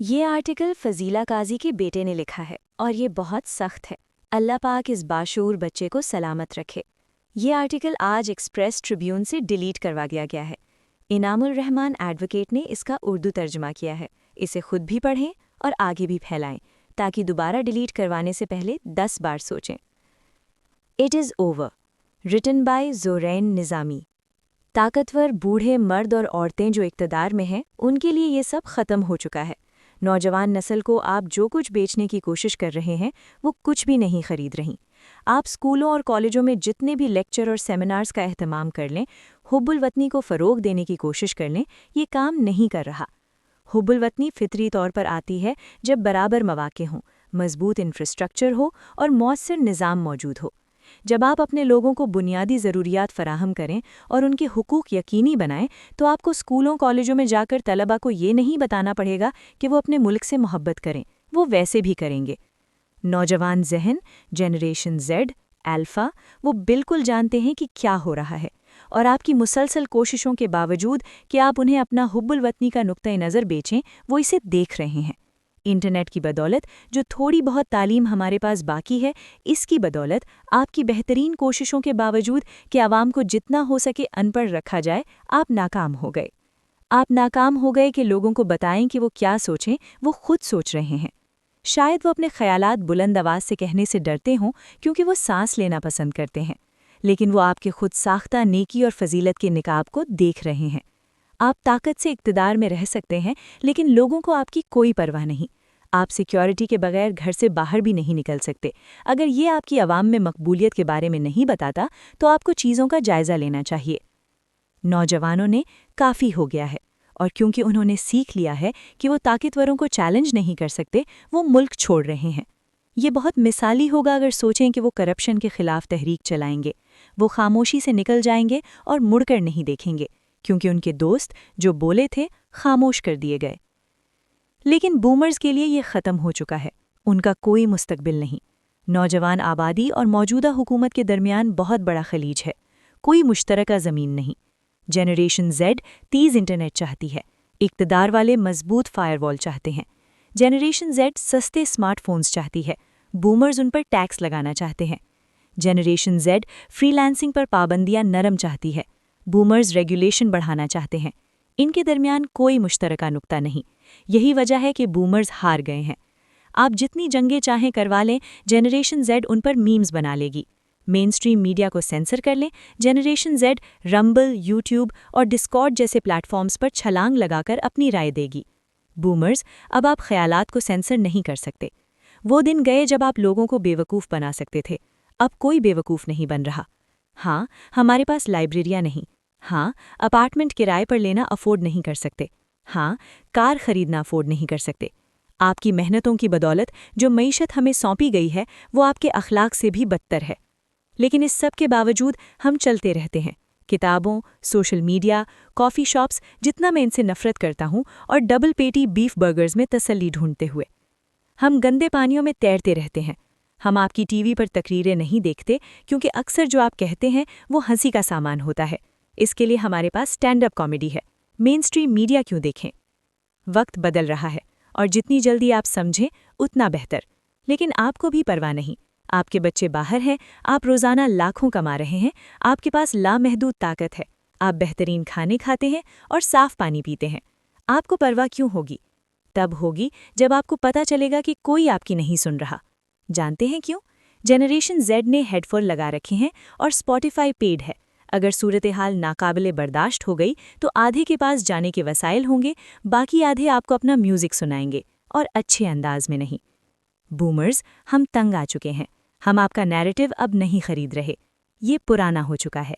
یہ آرٹیکل فضیلہ قاضی کے بیٹے نے لکھا ہے اور یہ بہت سخت ہے۔ اللہ پاک اس باشعور بچے کو سلامت رکھے۔ یہ آرٹیکل آج ایکسپریس ٹریبیون سے ڈیلیٹ کروا گیا ہے۔ انعام الرحمن ایڈوکیٹ نے اس کا اردو ترجمہ کیا ہے۔ اسے خود بھی پڑھیں اور آگے بھی پھیلائیں تاکہ دوبارہ ڈیلیٹ کروانے سے پہلے 10 بار سوچیں۔ It is over, written by Zoreen Nizami. طاقتور بوڑھے مرد اور عورتیں جو اقتدار میں ہیں ان کے لیے یہ سب ختم ہو چکا ہے۔ نوجوان نسل کو آپ جو کچھ بیچنے کی کوشش کر رہے ہیں وہ کچھ بھی نہیں خرید رہی۔ آپ اسکولوں اور کالجوں میں جتنے بھی لیکچر اور سیمینارز کا اہتمام کر لیں، حب الوطنی کو فروغ دینے کی کوشش کر لیں، یہ کام نہیں کر رہا۔ حب الوطنی فطری طور پر آتی ہے جب برابر مواقع ہوں، مضبوط انفراسٹرکچر ہو اور مؤثر نظام موجود ہو۔ جب آپ اپنے لوگوں کو بنیادی ضروریات فراہم کریں اور ان کے حقوق یقینی بنائیں تو آپ کو اسکولوں کالجوں میں جا کر طلباء کو یہ نہیں بتانا پڑے گا کہ وہ اپنے ملک سے محبت کریں، وہ ویسے بھی کریں گے۔ نوجوان ذہن، جنریشن زیڈ، الفا، وہ بالکل جانتے ہیں کہ کیا ہو رہا ہے، اور آپ کی مسلسل کوششوں کے باوجود کہ آپ انہیں اپنا حب الوطنی کا نقطہ نظر بیچیں، وہ اسے دیکھ رہے ہیں۔ انٹرنیٹ کی بدولت جو تھوڑی بہت تعلیم ہمارے پاس باقی ہے، اس کی بدولت آپ کی بہترین کوششوں کے باوجود کہ عوام کو جتنا ہو سکے ان پڑھ رکھا جائے، آپ ناکام ہو گئے۔ آپ ناکام ہو گئے کہ لوگوں کو بتائیں کہ وہ کیا سوچیں، وہ خود سوچ رہے ہیں۔ شاید وہ اپنے خیالات بلند آواز سے کہنے سے ڈرتے ہوں کیونکہ وہ سانس لینا پسند کرتے ہیں، لیکن وہ آپ کے خود ساختہ نیکی اور فضیلت کے نقاب کو دیکھ رہے ہیں۔ آپ طاقت سے اقتدار میں رہ سکتے ہیں لیکن لوگوں کو آپ کی کوئی پرواہ نہیں۔ آپ سیکیورٹی کے بغیر گھر سے باہر بھی نہیں نکل سکتے۔ اگر یہ آپ کی عوام میں مقبولیت کے بارے میں نہیں بتاتا تو آپ کو چیزوں کا جائزہ لینا چاہیے۔ نوجوانوں نے کافی ہو گیا ہے، اور کیونکہ انہوں نے سیکھ لیا ہے کہ وہ طاقتوروں کو چیلنج نہیں کر سکتے، وہ ملک چھوڑ رہے ہیں۔ یہ بہت مثالی ہوگا اگر سوچیں کہ وہ کرپشن کے خلاف تحریک چلائیں گے۔ وہ خاموشی سے نکل جائیں گے اور مڑ کر نہیں دیکھیں گے کیونکہ ان کے دوست جو بولے تھے خاموش کر دیے گئے۔ لیکن بومرز کے لیے یہ ختم ہو چکا ہے، ان کا کوئی مستقبل نہیں۔ نوجوان آبادی اور موجودہ حکومت کے درمیان بہت بڑا خلیج ہے، کوئی مشترکہ زمین نہیں۔ جنریشن زیڈ تیز انٹرنیٹ چاہتی ہے، اقتدار والے مضبوط فائر وال چاہتے ہیں۔ جنریشن زیڈ سستے اسمارٹ فونز چاہتی ہے، بومرز ان پر ٹیکس لگانا چاہتے ہیں۔ جنریشن زیڈ فری لانسنگ پر پابندیاں نرم چاہتی ہے، بومرز ریگولیشن بڑھانا چاہتے ہیں۔ ان کے درمیان کوئی مشترکہ نقطہ نہیں۔ یہی وجہ ہے کہ بومرز ہار گئے ہیں۔ آپ جتنی جنگیں چاہیں کروا لیں، جنریشن زیڈ ان پر میمز بنا لے گی۔ مین سٹریم میڈیا کو سینسر کر لیں، جنریشن زیڈ رمبل، یوٹیوب اور ڈسکارڈ جیسے پلیٹ فارمز پر چھلانگ لگا کر اپنی رائے دے گی۔ بومرز، اب آپ خیالات کو سینسر نہیں کر سکتے۔ وہ دن گئے جب آپ لوگوں کو بیوقوف بنا سکتے تھے، اب کوئی بیوقوف نہیں بن رہا۔ ہاں، ہمارے پاس لائبریریاں نہیں۔ ہاں، اپارٹمنٹ کرائے پر لینا افورڈ نہیں کر سکتے۔ ہاں، کار خریدنا افورڈ نہیں کر سکتے۔ آپ کی محنتوں کی بدولت جو معیشت ہمیں سونپی گئی ہے وہ آپ کے اخلاق سے بھی بدتر ہے۔ لیکن اس سب کے باوجود ہم چلتے رہتے ہیں، کتابوں، سوشل میڈیا، کافی شاپس، جتنا میں ان سے نفرت کرتا ہوں، اور ڈبل پیٹی بیف برگرز میں تسلی ڈھونڈتے ہوئے۔ ہم گندے پانیوں میں تیرتے رہتے ہیں۔ ہم آپ کی ٹی وی پر تقریریں نہیں دیکھتے کیونکہ اکثر جو آپ کہتے ہیں وہ ہنسی کا سامان ہوتا ہے۔ اس کے لیے ہمارے پاس اسٹینڈ اپ کامیڈی ہے۔ مین سٹریم میڈیا کیوں دیکھیں؟ وقت بدل رہا ہے اور جتنی جلدی آپ سمجھیں اتنا بہتر۔ لیکن آپ کو بھی پرواہ نہیں۔ آپ کے بچے باہر ہیں، آپ روزانہ لاکھوں کما رہے ہیں، آپ کے پاس لامحدود طاقت ہے، آپ بہترین کھانے کھاتے ہیں اور صاف پانی پیتے ہیں۔ آپ کو پرواہ کیوں ہوگی؟ تب ہوگی جب آپ کو پتہ چلے گا کہ کوئی آپ کی نہیں سن رہا۔ جانتے ہیں کیوں؟ جنریشن زیڈ نے ہیڈ فون لگا رکھے ہیں اور اسپوٹیفائی پیڈ ہے۔ اگر صورتحال ناقابل برداشت ہو گئی تو آدھے کے پاس جانے کے وسائل ہوں گے، باقی آدھے آپ کو اپنا میوزک سنائیں گے، اور اچھے انداز میں نہیں۔ بومرز، ہم تنگ آ چکے ہیں۔ ہم آپ کا نیریٹو اب نہیں خرید رہے، یہ پرانا ہو چکا ہے۔